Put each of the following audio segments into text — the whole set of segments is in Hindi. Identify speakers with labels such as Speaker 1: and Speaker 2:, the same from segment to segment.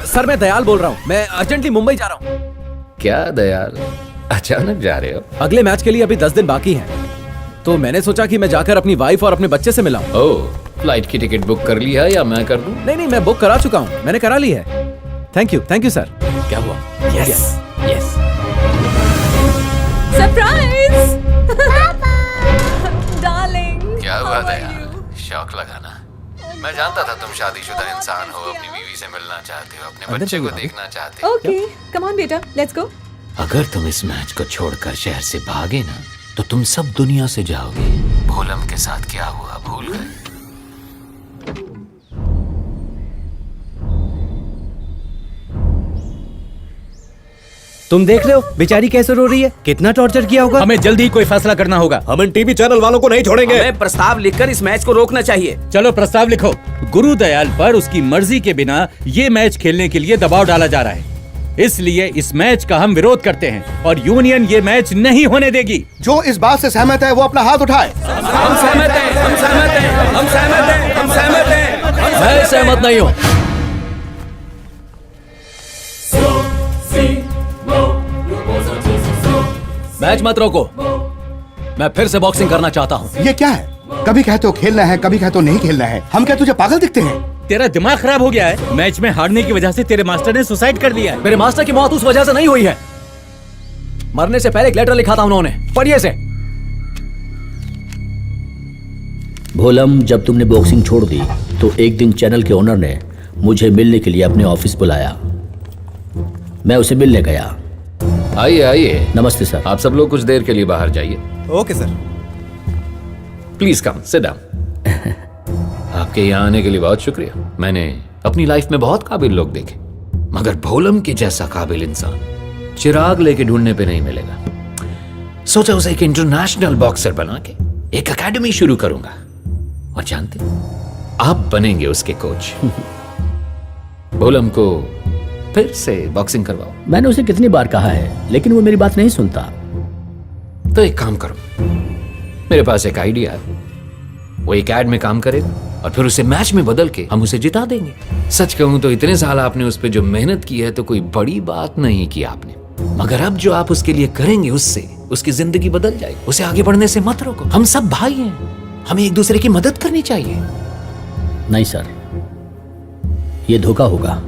Speaker 1: सर मैं दयाल बोल रहा हूँ, मैं अर्जेंटली मुंबई जा रहा हूँ।
Speaker 2: क्या दयाल, अचानक जा रहे हो?
Speaker 1: अगले मैच के लिए अभी 10 दिन बाकी हैं, तो मैंने सोचा कि मैं जाकर अपनी वाइफ और अपने बच्चे से मिलाऊं।
Speaker 2: ओह, फ्लाइट की टिकट बुक कर ली है या मैं कर दूं?
Speaker 1: नहीं, मैं बुक करा चुका हूँ, मैंने करा ली है। Thank you sir.
Speaker 2: क्या हुआ?
Speaker 1: यस।
Speaker 3: Surprise darling.
Speaker 2: क्या हुआ दयाल, शौक लगाना? मैं जानता था तुम शादीशुदा इंसान हो, अपनी बीवी से मिलना चाहते हो, अपने बच्चे को देखना चाहते हो।
Speaker 3: ओके, कम ऑन बेटा, लेट्स गो।
Speaker 2: अगर तुम इस मैच को छोड़कर शहर से भागे ना, तो तुम सब दुनिया से जाओगे। भोलम के साथ क्या हुआ भूल गए?
Speaker 4: तुम देख रहे हो बेचारी कैसे रो रही है, कितना टॉर्चर किया होगा।
Speaker 1: हमें जल्दी ही कोई फैसला करना होगा।
Speaker 4: हम इन टीवी चैनल वालों को नहीं छोड़ेंगे।
Speaker 5: हमें प्रस्ताव लिखकर इस मैच को रोकना चाहिए।
Speaker 1: चलो प्रस्ताव लिखो। गुरु दयाल पर उसकी मर्जी के बिना ये मैच खेलने के लिए दबाव डाला जा रहा है, इसलिए इस मैच का हम विरोध करते हैं और यूनियन ये मैच नहीं होने देगी।
Speaker 6: जो इस बात से सहमत है वो अपना हाथ उठाए।
Speaker 5: हम सहमत हैं।
Speaker 1: मैं सहमत नहीं हूँ। मैच मत रोको, मैं फिर से बॉक्सिंग करना चाहता हूँ।
Speaker 6: ये क्या है? कभी कहते हो खेलना है, कभी कहते हो नहीं खेलना है। हम क्या तुझे पागल दिखते हैं?
Speaker 1: तेरा दिमाग खराब हो गया है। मैच में हारने की वजह से तेरे मास्टर ने सुसाइड कर लिया है। मेरे मास्टर की मौत उस वजह से नहीं हुई है, मरने से पहले एक लेटर लिखा था उन्होंने, पढ़िए से।
Speaker 7: भोलम, जब तुमने बॉक्सिंग छोड़ दी तो एक दिन चैनल के ओनर ने मुझे मिलने के लिए अपने ऑफिस बुलाया। मैं उसे मिलने गया।
Speaker 2: आइए आइए।
Speaker 7: नमस्ते सर।
Speaker 2: आप सब लोग कुछ देर के लिए बाहर जाइए।
Speaker 4: Okay sir.
Speaker 2: Please come, sit down. आपके यहाँ आने के लिए बहुत शुक्रिया। मैंने अपनी लाइफ में बहुत काबिल लोग देखे, मगर भोलम के जैसा काबिल इंसान चिराग लेके ढूंढने पे नहीं मिलेगा। सोचा उसे एक इंटरनेशनल बॉक्सर बना के एक एकेडमी शुरू करूंगा, और जानते आप बनेंगे उसके कोच। भोलम को फिर से बॉक्सिंग करवाओ।
Speaker 7: मैंने उसे कितनी बार कहा है, लेकिन वो मेरी बात नहीं सुनता।
Speaker 2: तो एक काम करो, मेरे पास एक आइडिया है। वो एक एड में काम करेगा और फिर उसे मैच में बदल के हम उसे जिता देंगे। सच कहूं तो इतने साल आपने उस पर जो मेहनत की है तो कोई बड़ी बात नहीं की आपने, मगर अब जो आप उसके लिए करेंगे उससे उसकी जिंदगी बदल जाएगी। उसे आगे बढ़ने से मत रोको। हम सब भाई हैं, हमें एक दूसरे की मदद करनी चाहिए।
Speaker 7: नहीं सर, ये धोखा होगा।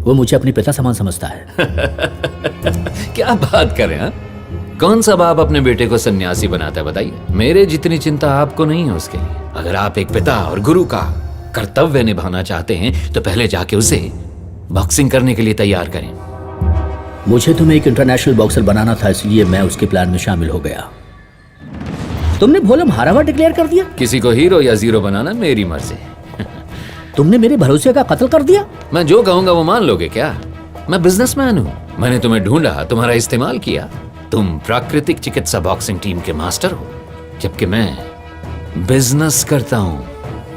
Speaker 7: वो मुझे अपनी पिता समान समझता है।
Speaker 2: क्या बात करें हाँ? कौन सा बाप अपने बेटे को सन्यासी बनाता है बताइए? मेरे जितनी चिंता आपको नहीं है उसके लिए। अगर आप एक पिता और गुरु का कर्तव्य निभाना चाहते हैं तो पहले जाके उसे बॉक्सिंग करने के लिए तैयार करें।
Speaker 7: मुझे तुम्हें एक इंटरनेशनल बॉक्सर बनाना था, इसलिए मैं उसके प्लान में शामिल हो गया। तुमने भोलम हारा हुआ डिक्लेयर कर दिया।
Speaker 2: किसी को हीरो या जीरो बनाना मेरी मर्जी।
Speaker 7: तुमने मेरे भरोसे का कत्ल कर दिया।
Speaker 2: मैं जो कहूंगा वो मान लोगे क्या? मैं बिजनेसमैन हूँ। मैंने तुम्हें ढूंढा, तुम्हारा इस्तेमाल किया। तुम प्राकृतिक चिकित्सा बॉक्सिंग टीम के मास्टर हो, जबकि मैं बिजनेस करता हूँ,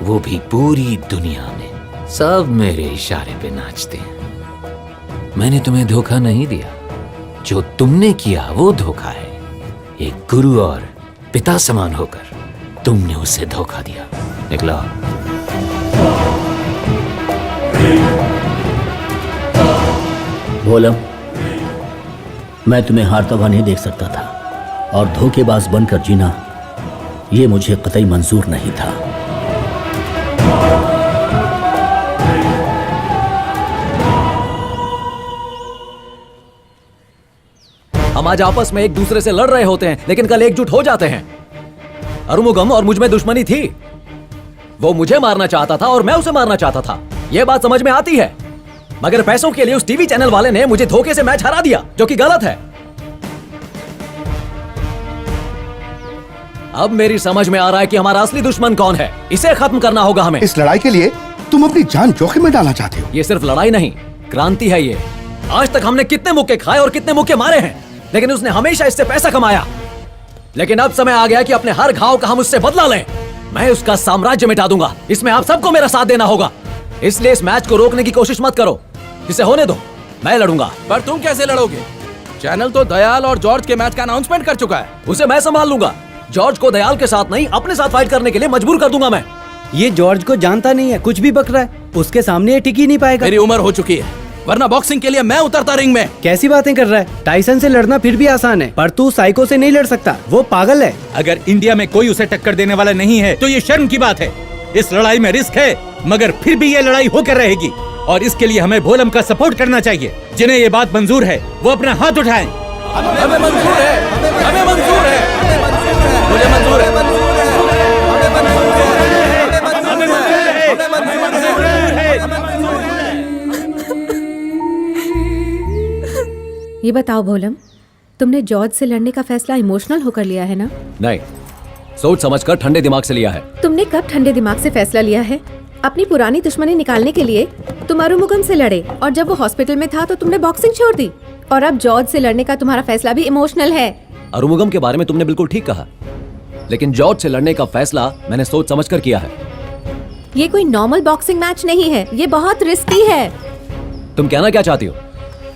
Speaker 2: वो भी पूरी दुनिया में। सब मेरे इशारे पे नाचते हैं। मैंने तुम्हें धोखा नहीं दिया, जो तुमने किया वो धोखा है। एक गुरु और पिता समान होकर तुमने उसे धोखा दिया। निकलो।
Speaker 7: भोलम, मैं तुम्हें हारता हुआ नहीं देख सकता था, और धोखेबाज बनकर जीना ये मुझे कतई मंजूर नहीं था।
Speaker 1: हम आज आपस में एक दूसरे से लड़ रहे होते हैं, लेकिन कल एकजुट हो जाते हैं। अरुमुगम और मुझ में दुश्मनी थी। वो मुझे मारना चाहता था और मैं उसे मारना चाहता था। यह बात समझ में आती है, मगर पैसों के लिए उस टीवी चैनल वाले ने मुझे धोखे से मैच हरा दिया, जो कि गलत है। अब मेरी समझ में आ रहा है कि हमारा असली दुश्मन कौन है। इसे खत्म करना होगा हमें।
Speaker 6: इस लड़ाई के लिए तुम अपनी जान जोखिम में डालना चाहते हो?
Speaker 1: ये सिर्फ लड़ाई नहीं, क्रांति है ये। आज तक हमने कितने मुक्के खाए और कितने मुक्के मारे हैं, लेकिन उसने हमेशा इससे पैसा कमाया। लेकिन अब समय आ गया कि अपने हर घाव का हम उससे बदला लें। मैं उसका साम्राज्य मिटा दूंगा। इसमें आप सबको मेरा साथ देना होगा। इसलिए इस मैच को रोकने की कोशिश मत करो, इसे होने दो। मैं लड़ूंगा।
Speaker 5: पर तुम कैसे लड़ोगे? चैनल तो दयाल और जॉर्ज के मैच का अनाउंसमेंट कर चुका है।
Speaker 1: उसे मैं संभाल लूंगा। जॉर्ज को दयाल के साथ नहीं, अपने साथ फाइट करने के लिए मजबूर कर दूंगा मैं।
Speaker 4: ये जॉर्ज को जानता नहीं है, कुछ भी बक रहा है। उसके सामने ये टिक ही नहीं पाएगा।
Speaker 5: मेरी उम्र हो चुकी है, वरना बॉक्सिंग के लिए मैं उतरता रिंग में।
Speaker 4: कैसी बातें कर रहा है? टाइसन से लड़ना फिर भी आसान है, पर तू साइको से नहीं लड़ सकता, वो पागल है।
Speaker 8: अगर इंडिया में कोई उसे टक्कर देने वाला नहीं है तो ये शर्म की बात है। इस लड़ाई में रिस्क है, मगर फिर भी ये लड़ाई होकर रहेगी और इसके लिए हमें भोलम का सपोर्ट करना चाहिए। जिन्हें ये बात मंजूर है वो अपना हाथ उठाएं।
Speaker 5: हमें मंजूर है, हमें मंजूर है, मुझे मंजूर है,
Speaker 3: ये बताओ भोलम, तुमने जॉर्ज से लड़ने का फैसला इमोशनल होकर लिया है ना?
Speaker 1: नहीं, सोच समझकर ठंडे दिमाग से लिया है।
Speaker 3: तुमने कब ठंडे दिमाग से फैसला लिया है? अपनी पुरानी दुश्मनी निकालने के लिए तुम अरुमुगम से लड़े और जब वो हॉस्पिटल में था तो तुमने बॉक्सिंग छोड़ दी, और अब जॉर्ज से लड़ने का तुम्हारा फैसला भी इमोशनल है।
Speaker 1: अरुमुगम के बारे में तुमने बिल्कुल ठीक कहा, लेकिन जॉर्ज से लड़ने का फैसला मैंने सोच समझकर किया है।
Speaker 3: ये कोई नॉर्मल बॉक्सिंग मैच नहीं है, ये बहुत रिस्की है।
Speaker 1: तुम कहना क्या चाहती हो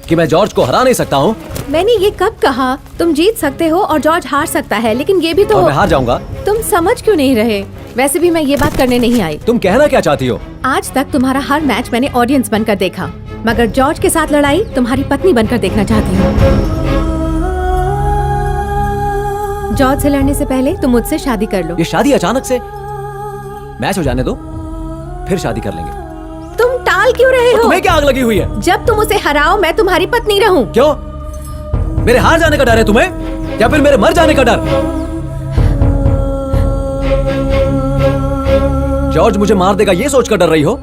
Speaker 1: कि मैं जॉर्ज को हरा नहीं सकता हूँ?
Speaker 3: मैंने ये कब कहा? तुम जीत सकते हो और जॉर्ज हार सकता है, लेकिन ये भी तो
Speaker 1: और मैं हार जाऊंगा।
Speaker 3: तुम समझ क्यों नहीं रहे? वैसे भी मैं ये बात करने नहीं आई।
Speaker 1: तुम कहना क्या चाहती हो?
Speaker 3: आज तक तुम्हारा हर मैच मैंने ऑडियंस बनकर देखा, मगर जॉर्ज के साथ लड़ाई तुम्हारी पत्नी बनकर देखना चाहती हूँ। जॉर्ज से लड़ने से पहले तुम मुझसे शादी कर लो।
Speaker 1: ये शादी अचानक से? मैच हो जाने दो, फिर शादी कर लेंगे।
Speaker 3: तुम टाल क्यों रहे हो?
Speaker 1: तुम्हें क्या आग लगी हुई है?
Speaker 3: जब तुम उसे हराओ मैं तुम्हारी पत्नी रहूं।
Speaker 1: क्यों? मेरे हार जाने का डर है तुम्हें, या फिर मेरे मर जाने का डर? जॉर्ज मुझे मार देगा ये सोचकर डर रही हो?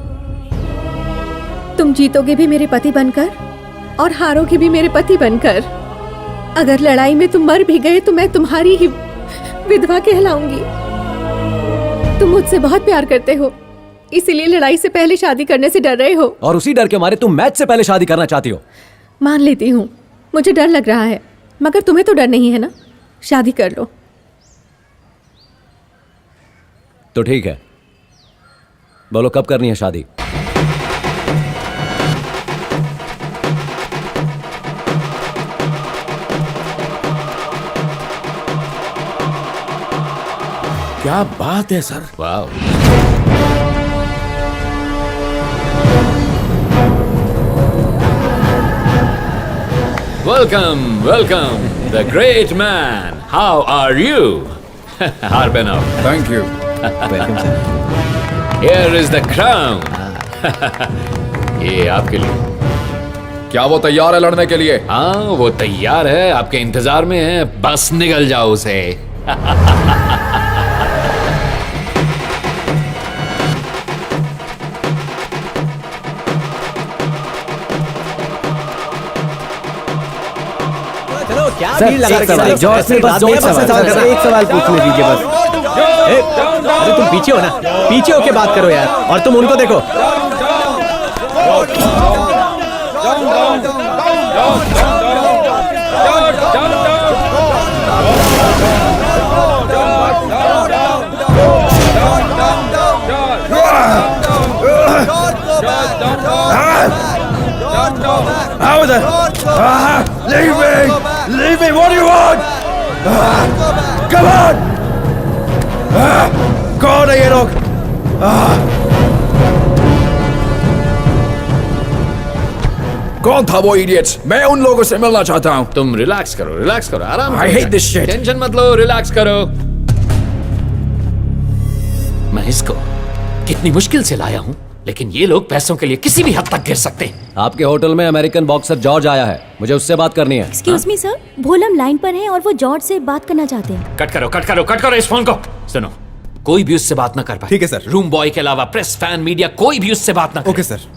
Speaker 3: तुम जीतोगे भी मेरे पति बनकर और हारोगे भी मेरे पति बनकर। अगर लड़ाई में तुम मर भी गए तो मैं तुम्हारी ही विधवा कहलाऊंगी। तुम मुझसे बहुत प्यार करते हो, इसीलिए लड़ाई से पहले शादी करने से डर रहे हो।
Speaker 1: और उसी डर के मारे तुम मैच से पहले शादी करना चाहती हो।
Speaker 3: मान लेती हूँ, मुझे डर लग रहा है, मगर तुम्हें तो डर नहीं है ना? शादी कर लो।
Speaker 1: तो ठीक है, बोलो कब करनी है शादी?
Speaker 5: क्या बात है sir.
Speaker 2: Wow, welcome welcome the great man, how are you? हार पहनाओ।
Speaker 5: Thank you.
Speaker 1: Welcome sir.
Speaker 2: Here is the crown. ये आपके लिए।
Speaker 5: क्या वो तैयार है लड़ने के लिए?
Speaker 2: हाँ, वो तैयार है, आपके इंतजार में है, बस निकल जाओ उसे।
Speaker 1: चलो क्या
Speaker 4: सर,
Speaker 1: भीड़ लगा
Speaker 4: एक
Speaker 1: रखी है?
Speaker 4: सवाल, जॉर्ज से बस एक सवाल, एक सवाल पूछने दीजिए बस। अरे तुम पीछे हो ना, पीछे होके बात करो यार, और तुम उनको देखो।
Speaker 6: Leave me! Leave me! What do you want? Come on! कौन है ये लोग? कौन था वो इडियट्स? मैं उन लोगों से मिलना चाहता हूँ।
Speaker 2: तुम रिलैक्स करो, आराम
Speaker 6: I hate this shit.
Speaker 2: Tension मत लो, रिलैक्स करो। मैं इसको कितनी मुश्किल से लाया हूँ, लेकिन ये लोग पैसों के लिए किसी भी हद तक गिर सकते हैं।
Speaker 1: आपके होटल में अमेरिकन बॉक्सर जॉर्ज आया है, मुझे उससे बात करनी है।
Speaker 9: एक्सक्यूज मी सर, भोलम लाइन पर है और वो जॉर्ज से बात करना चाहते हैं।
Speaker 2: कट करो इस फोन को। सुनो, कोई भी उससे बात ना कर पाए।
Speaker 8: ठीक है सर।
Speaker 2: रूम बॉय के अलावा प्रेस, फैन, मीडिया कोई भी उससे बात ना करे।
Speaker 8: Okay sir.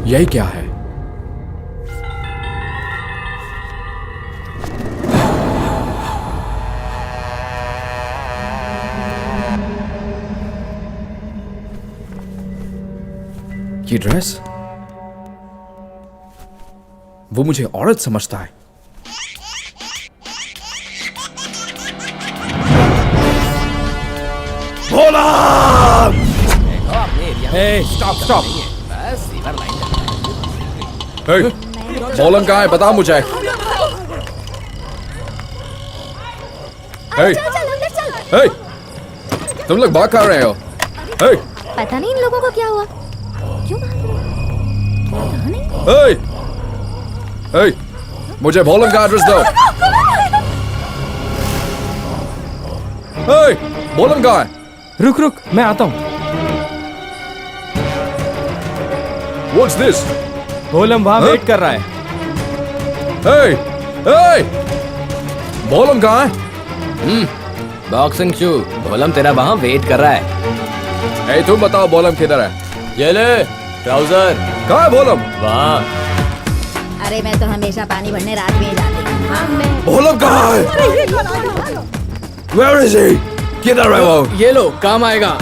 Speaker 5: यही क्या है? ये ड्रेस, वो मुझे औरत समझता है। स्टॉप। बोलम कहाँ है? बता मुझे। हे, तुम लोग बात कर रहे हो? हे,
Speaker 9: पता नहीं इन लोगों को क्या हुआ, क्यों भाग रहे हैं? कहा नहीं।
Speaker 5: हे, मुझे बोलम का एड्रेस दो। हे, बोलम कहाँ है? रुक, मैं आता हूँ। What's this?
Speaker 4: भोलम वहां वेट कर रहा है।
Speaker 5: हे, बोलम कहाँ है?
Speaker 4: बॉक्सिंग शू, भोलम तेरा वहां वेट कर रहा है।
Speaker 5: हे, तुम बताओ बोलम किधर है?
Speaker 4: ये ले ट्राउजर।
Speaker 5: कहाँ है बोलम?
Speaker 4: वहां।
Speaker 9: अरे मैं तो हमेशा पानी भरने रात में ही जाती हूँ। हाँ, मैं
Speaker 5: बोलम कहाँ है? Where is he? किधर है वो?
Speaker 4: ये लो, काम आएगा।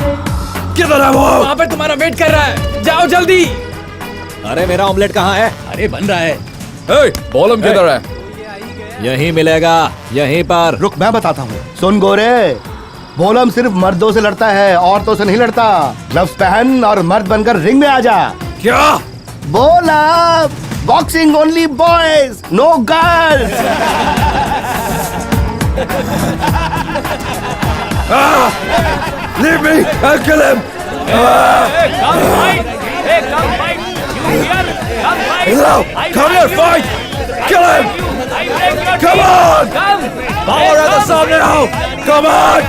Speaker 5: किधर है वो?
Speaker 4: वहां पे तुम्हारा वेट कर रहा है, जाओ जल्दी।
Speaker 1: अरे मेरा ऑमलेट कहाँ है?
Speaker 8: अरे बन रहा है।
Speaker 5: हे, बोलम किधर है?
Speaker 1: यहीं मिलेगा, यहीं पर।
Speaker 6: रुक, मैं बताता हूँ। सुन गोरे, बोलम सिर्फ मर्दों से लड़ता है, औरतों से नहीं लड़ता। ग्लव्स पहन और मर्द बनकर रिंग में आ जा।
Speaker 5: क्या?
Speaker 6: बोलम, boxing only boys, no girls.
Speaker 5: Leave me! I'll kill him! Come here, fight! Kill him! Come on! Power at the सामने आओ! Come on!